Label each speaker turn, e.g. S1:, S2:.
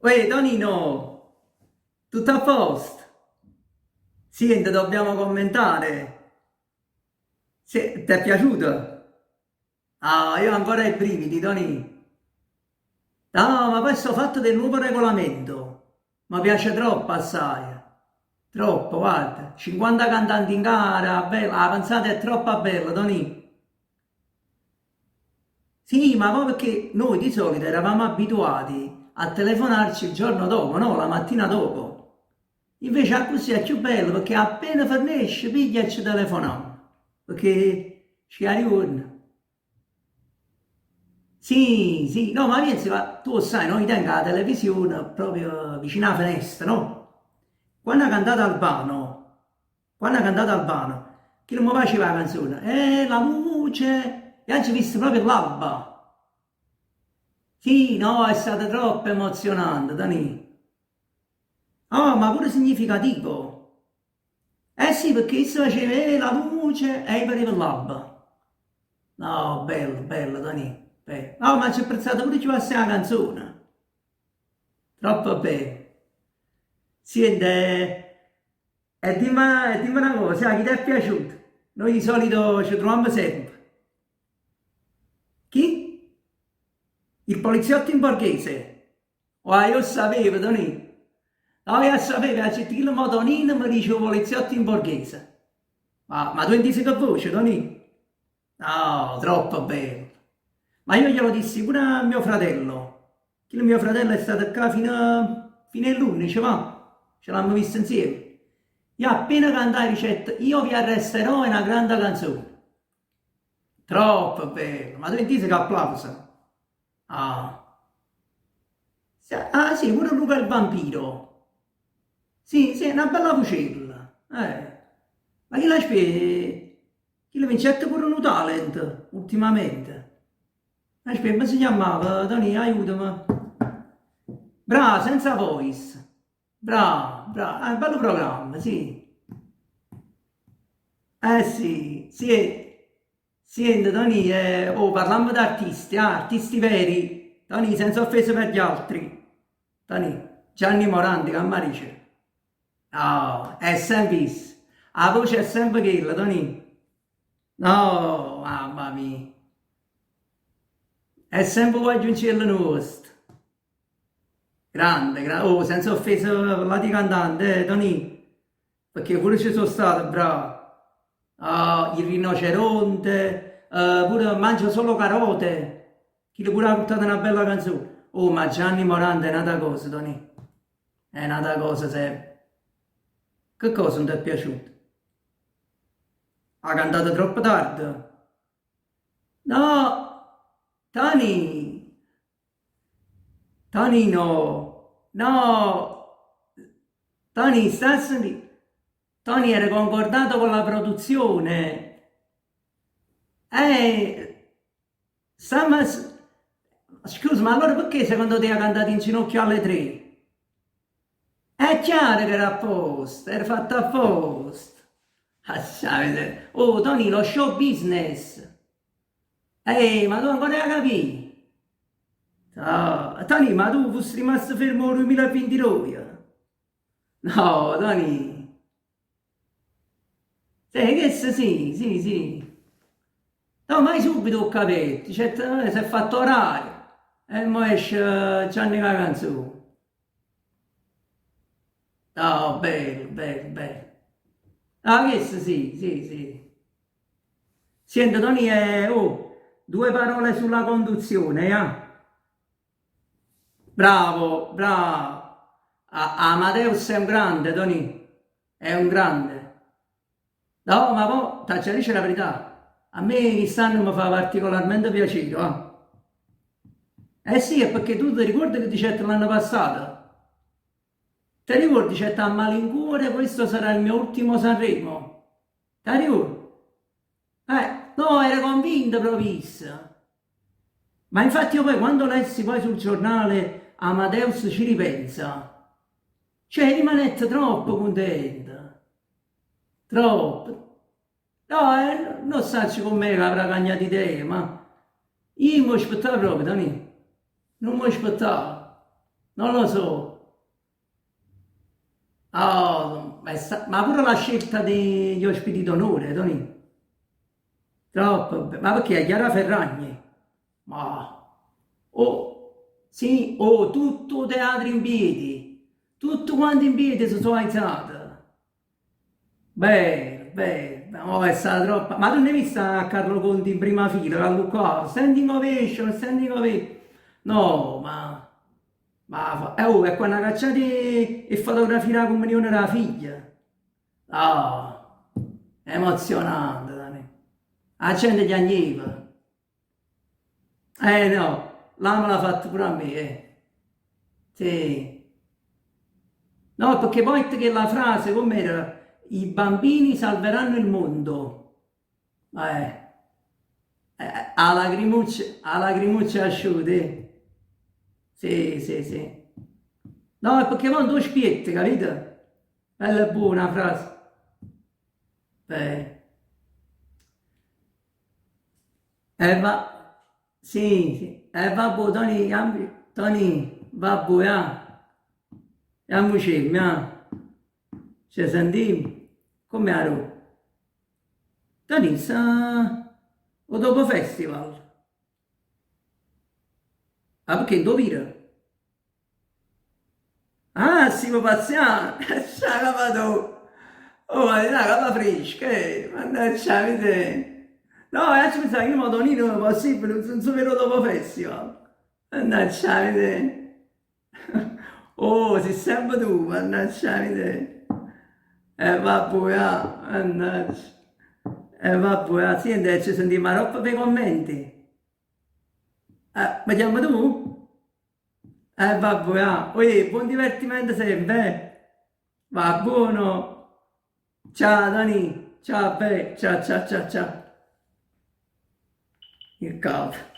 S1: Uè, Tonino, tutto a posto? Senti, dobbiamo commentare. Ti è piaciuto? Ah, io ho ancora i brividi, Tonino. No, ma poi sto fatto del nuovo regolamento. Mi piace troppo assai. Troppo, guarda. 50 cantanti in gara, bella. La pensata è troppo bella, Tonino. Sì, ma poi perché noi di solito eravamo abituati a telefonarci il giorno dopo, no? La mattina dopo. Invece a così è più bello perché appena finisce piglia e ci telefoniamo. Perché ci arrivano. Sì, sì, no, ma pensi, ma tu sai, noi tengo la televisione proprio vicino alla finestra, no? Quando ha cantato Albano, quando ha cantato Albano, chi non mi faceva la canzone? La luce, e oggi visto proprio l'alba. Sì, no, è stato troppo emozionante, Dani. Oh, ma pure significativo. Eh sì, perché si faceva la luce e pareva l'alba. No, bello, bello, Dani. Bello. No, ma ci ho apprezzato pure più assai la canzone. Troppo bello. Senti, dimmi una cosa, chi ti è piaciuto? Noi di solito ci troviamo sempre. Chi? Il poliziotto in borghese. Oh, io sapevo, Tonino. No, io sapevo, a certi modo Tonino mi dice poliziotto in borghese. Ma tu intendi che voce, Tonino? No, troppo bello. Ma io glielo dissi pure a mio fratello. Che mio fratello è stato qua fino all'11, va? Ce l'abbiamo visto insieme. Io appena cantai ricetta, io vi arresterò è una grande canzone. Troppo bello. Ma tu intendi che applauso? Ah. Ah sì, pure Luca il vampiro. Sì, sì, è una bella vocella. Ma chi la spiega? Chi le vincette pure un talent ultimamente? Aspetta, come si chiamava? Tony, aiutami. Brava, senza voice. Brava, brava. Ah, bello programma, sì. Sì, sì. Senti, Tony, oh, parliamo di artisti, artisti veri. Tony, senza offesa per gli altri. Tony, Gianni Morandi, che mi dice? No, è sempre visto. La voce è sempre quella, Tony. No, mamma mia. È sempre voglio un cielo nostro. Grande, oh, senza offesa per la di cantante, Tony, perché pure ci sono stato, bravo. Ah, il rinoceronte, pure mangio solo carote, chi le pure ha portato una bella canzone. Oh, ma Gianni Morante è un'altra cosa, Tony, è un'altra cosa, sempre. Che cosa non ti è piaciuto? Ha cantato troppo tardi? No, Tony, Tony no, no, Tony, Tony era concordato con la produzione. Eh, Samas, scusa, ma allora perché secondo te ha cantato in ginocchio alle 3? È chiaro che era apposta, era fatto apposta. Oh, Tony, lo show business. Ma tu ancora non capi? Ah, Tony, ma tu fossi rimasto fermo nel 2022? No, Tony. Che sì, sì, sì, sì. No, mai subito ho capito, cioè, si è fatto orario e mo esce Gianni la canzone. No, bello, bello, bello. Ah, questo sì, sì, sì. Senti, Tony, oh, due parole sulla conduzione, Bravo, bravo. Amadeus è un grande, Tony, è un grande. No, ma poi, ti dice la verità, a me quest'anno mi fa particolarmente piacere, Eh sì, è perché tu ti ricordi che dicesti l'anno passato? Ti ricordi c'è a malincuore, questo sarà il mio ultimo Sanremo? Ti ricordi? No, ero convinto proprio. Ma infatti io poi quando lessi poi sul giornale Amadeus ci ripensa, cioè rimanette troppo contenta, troppo. No, non starci con me che avrà cagnato idee, ma io mi aspettavo proprio, Dani, non mi aspettavo. non lo so. Oh, ma pure la scelta degli ospiti d'onore, Tony. Troppo, ma perché è Chiara Ferragni? Ma, oh, sì, oh, tutto teatro in piedi, tutto quanto in piedi si sono alzati. Beh, oh, è stata troppa. Ma tu ne hai visto a Carlo Conti in prima fila, a Luca? Standing ovation, standing ovation. No, oh, e quando cacciate e fotografia la comunione della figlia. Ah, emozionante, Dani. La gente gli agneva. No, là me l'ha fatto pure a me, eh. Sì. No, perché poi che la frase, com'era? I bambini salveranno il mondo. Eh, a lacrimuccia asciutte. Sì, sì, sì. No, è perché quando spietti, capito? Bella e buona frase. Eh, va, sì, sì. Vabbè, Tony, Tony, vabbè, andiamoci, ci sentiamo. Come ero? Tony, o dopo festival? Ah, perché indovina? Ah, stiamo paziando, c'ha capato, oh, ma è una capa fresca, mannaggia, avete... No, ci pensavo che io Madonnino non è possibile, non so vero dopo festival, mannaggia, avete... Oh, sei sempre tu, mannaggia, avete... vabbè, mannaggia, vabbè, senti, ci sentiamo a roba per i commenti, ma chiama tu? Vabbè, buon divertimento sempre, va buono. Ciao Dani, ciao, ciao, ciao, ciao, ciao. Il capo.